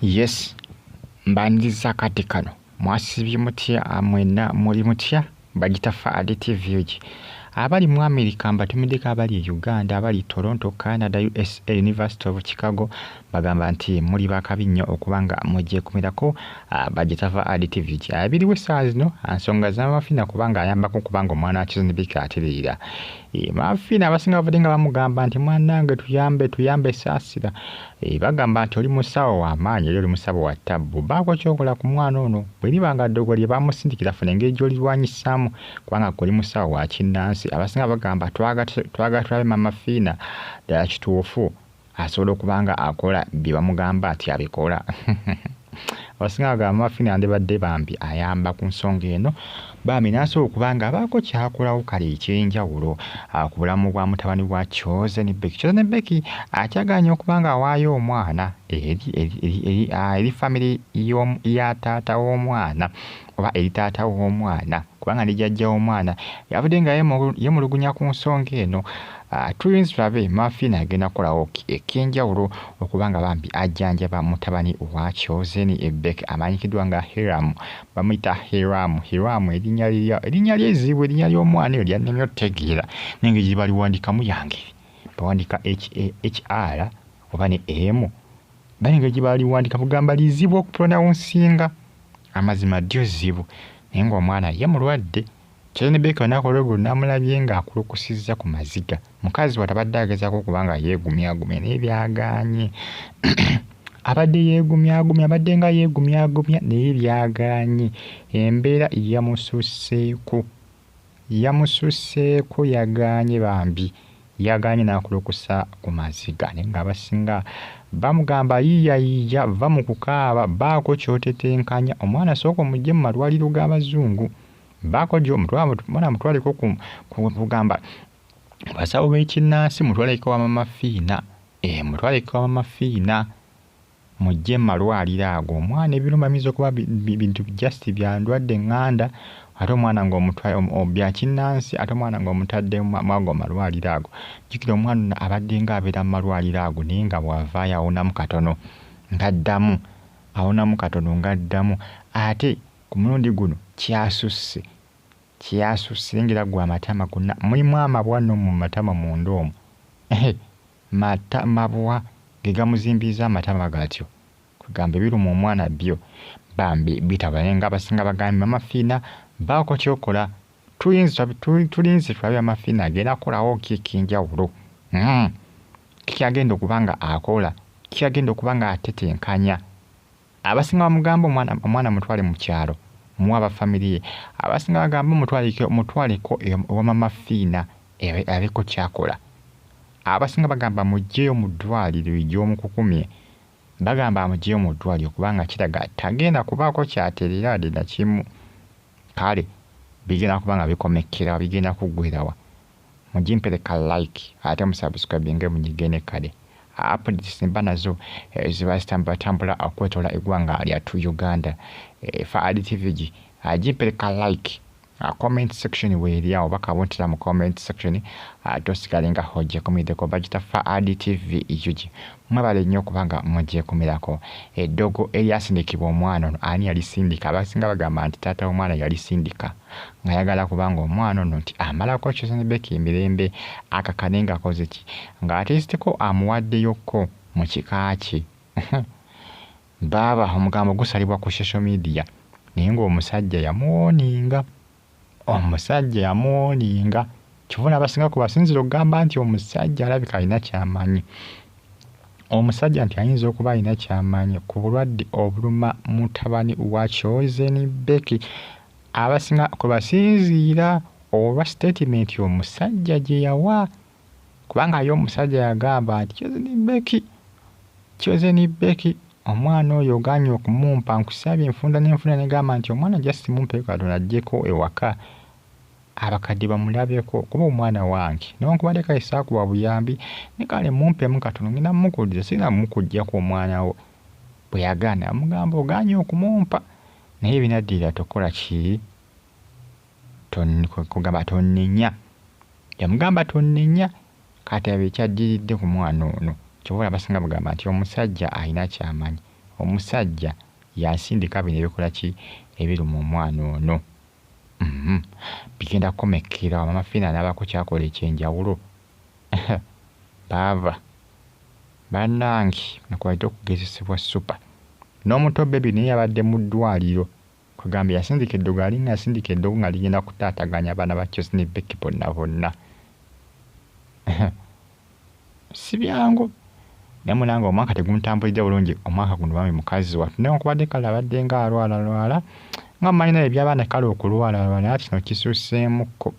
Yes, mbandiza kati kano mwasibye mutya mwena muli mutya bagita Faadi TV. Abali mu America mbatumiddeko abali e Uganda, abali Toronto, Canada, USA, University of Chicago bagamba nti muli bakabi nnyo okubanga mujje kumirako bagita Faadi TV. Abiri wesaazi no ansonga z'amafina kubanga ayambako kubanga omwana akizindibika atirira. Mafina abasinga bavudde nga bamugamba nti mwanange tuyambe saasira. Bagamba nti oli musawo w'amaanyi era oli musawo wa ttabbu. Baako kyokola ku mwana ono bwe libanga ddogo lye bamusindikira funa engeri gy'olirwanyisaamu kubanga oli musawo wa kinnansi. Abasinga bagamba twagala tulabe Mama Fiina ddala kituufu asobola okubanga akola bye bamugamba ati abikola. Abasinga bagamba Mama Fiina yandibadde bambi ayamba ku nsonga eno bambi n'asobola okubanga abaako kyakolawo kale ekyenjawulo ku bulamu bwa mutabani wa Chosen Becky. Chosen Becky akyaganya okubanga awaayo omwana eri famire ya taata w'omwana oba eri taata w'omwana kubanga ne jjajja w'omwana yavudde nga yemulugunya ku nsonga eno. Tuyinza tulabe Mama Fiina agenda kukolawo ekyenjawulo okubanga bambi ajjanjaba mutabani wa Chosen Becky amanyikiddwa nga Hiram. Bamuyita Hiram erinnya ly'ezibu, erinnya ly'omwana eyo lyannema otegeera n'engeri gye baliwandiikamu yangeri bawandika HR oba ne M bali engeri gye baliwandiika bugamba lizibu okupronawunsinga amazima ddyo zibu naye ng'omwana ye mulwadde. Chosen Becky olunaku olweggulo namulabye ng'akulukusizza ku maziga. Mukazi we tabadde agezaako okubanga yeegumyagumya naye byagaanye. Abadde yeegumyagumya naye byagaanye. Embeera yamususseeko yagaanye bambi. Yagaanye n'akulukusa ku maziga naye ng'abasinga bamugamba yiiya va mu kukaaba baako ky'otetenkanya. Omwana sooka omugye mu malwaliro g'abazungu. Baako gyo mwana mutwaleko kugamba basawo b'ekinnansi mutwaleko wa Mama Fiina. Mutwaleko wa Mama Fiina mujje mu malwaliro ago. Omwana ebirumba biyinza okuba bintu just bya ndwadde ŋŋanda ate omwana ng'omutwale bya kinnansi ate omwana ng'omutadde mwago malwaliro ago. Jjukira omwana abadde ng'abeera mu malwaliro ago naye nga bw'avaayo awonamu katono ng'addamu ate ku mulundi guno kyasusse lengera gwe amatama gonna mulimu amabwa nno mu matama munda omwo. Mabwa ge gamuzimbiza amatama gatyo kugamba ebiruma omwana byo bambi bitaba naye ng'abasinga bagambye Mama Fiina baako kyokola. Tulinze tulabe Mama Fiina agenda kukolawo ekyenjawulo. Kyagenda okubanga akola, kyagenda okubanga atetenkanya. Abasinga bamugamba omwana mutwale mu kyalo muwa abafamire ye. Abasinga bagamba mutwaleko ewa Mama Fiina abeko kyakola. Abasinga bagamba muggyeyo mu ddwaliro egy'omukukumye. Bagamba amuggyeyo mu ddwaliro kubanga kiraga tagenda kubaako kyatereera ddala kimu. Kale bigenda kubanga bikomekkera bigenda kuggwerawa. Mugimpereka like ate musubscribinge munyigene kale. Updates mba nazo ziba zitambula okwetola eggwanga lyattu Uganda. Faadi TV agimpereka like comment section weeri awo bakabuntira mu comment section tosigale nga hojjeekumiddeko bagita Faadi TV yugi. Mwebale nnyo okubanga mujjeekumirako. Eddogo eryasindikibwa omwana ono ani yalisindika? Abasinga bagamba nti taata w'omwana yalisindika ng'ayagala kubanga omwana ono nti amalako Chosen Becky emirembe akakane ng'akoze ki ng'ateesiteko amuwaddeyoko mu kika kye. Baba omugambo gusalibwa ku social media naye ng'omusajja yamuwoninga. Kivuna abasinga ku basinzira okugamba nti omusajja alabika alina kyamanyi. Omusajja nti ayinza okuba alina kyamanyi ku bulwadde obuluma mutabani wa Chosen Becky. Abasinga ku basinziira olwa statement omusajja gye yawa kubanga yo omusajja yagamba nti Chosen Becky omwana oyo oganye okumumpa nkusabye enfunda negamba nti omwana just mumpe Katonda aggyeko ewaka abakadde bamulabeko kuba omwana wange newankubadde kale saakuba buyambi ne kale mumpemu katono ngenda mumukuliza sirina mukuggyako omwana wo. Bwe yagaana amugamba oganye okumumpa naye binaddirira tokola ki kugamba tonnenya. Yamugamba tonnenya kati abe ekyaddiridde ku mwana ono. Kyobula abasinga bagamba nti omusajja alina kyamanyi. omusajja yasindika bino ebikola ki ebiruma omwana ono. Bigenda kukomekera Mama Fiina n'abako kyakola ekyenjawulo. Baava bannange nakwalite okugezesebwa super. N'omuto bebi naye yabadde mu ddwaliro. Kugambye yasindika eddogo yasindika eddogo nga ligenda kutaataganya abaana ba Kyozzi ne Becky bonna. Si byangu. Naye munange omwaka tegumutambulidde bulungi omwaka guno bami mukazi wattu. Newankubadde kale abadde nga alwala nga mmalina eby'abaana kale okulwala naye kino kisusseemukko.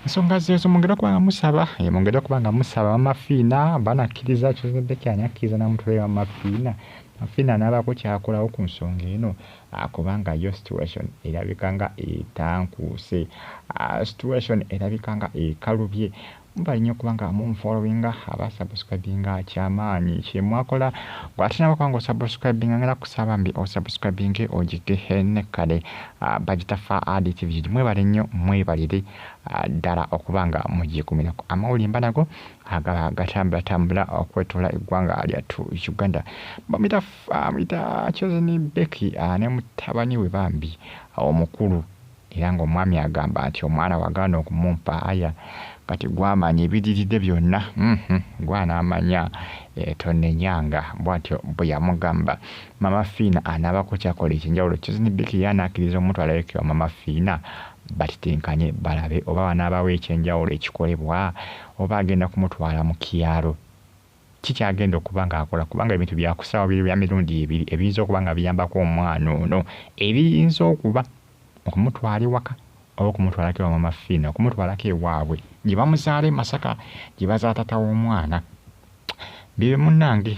Ensonga zeezo mwongere okuba nga musaba. Mwongere okuba nga musaba Mama Fiina banakkiriza Kyozzi ne Becky ani akkiriza n'amutwala Mama Fiina. Mama Fiina n'abaako kyakolawo ku nsonga eno kubanga yo situation erabika nga etankuuse. Situation erabika nga ekalubye. Mubalinye okuba nga mumfollowinga abasubscribinga kyamaanyi kye mwakola gwatinaba kuba nga osubscribinga ngenda kusaba mbi osubscribinge ogitehe ne kale Bagitafa Adi TV mwebale nnyo mwebalire ddala okuba nga mugikumirako amawulire mba nago agaba gatambula okwetola eggwanga lyattu Uganda. Bamuyita Kyozzi ne Becky ne mutabani we bambi omukulu era ng'omwami agamba nti omwana wagaana okumumpa aya kati gwamanya ebidiridde byonna gwanaamanya tonenyanga bw'atyo bwe yamugamba. Mama Fiina anaabako kyakola ekyenjawulo. Kyozzi ne Becky yanakkiriza omutwala wa Mama Fiina batitenkanye balabe oba banaabawo ekyenjawulo ekikolebwa oba agenda kumutwala mu kyalo. Kikyagenda okuba ng'akola kubanga ebintu byakusaawa biri bya mirundi ebiri ebiyinza okuba nga biyambako omwana ono ebiyinza okuba okumutwala ewaka oba okumutwalako ewa Mama Fiina okumutwalako ewaabwe gye bamuzaala e Masaka gye bazaala taata w'omwana. Bibe munnange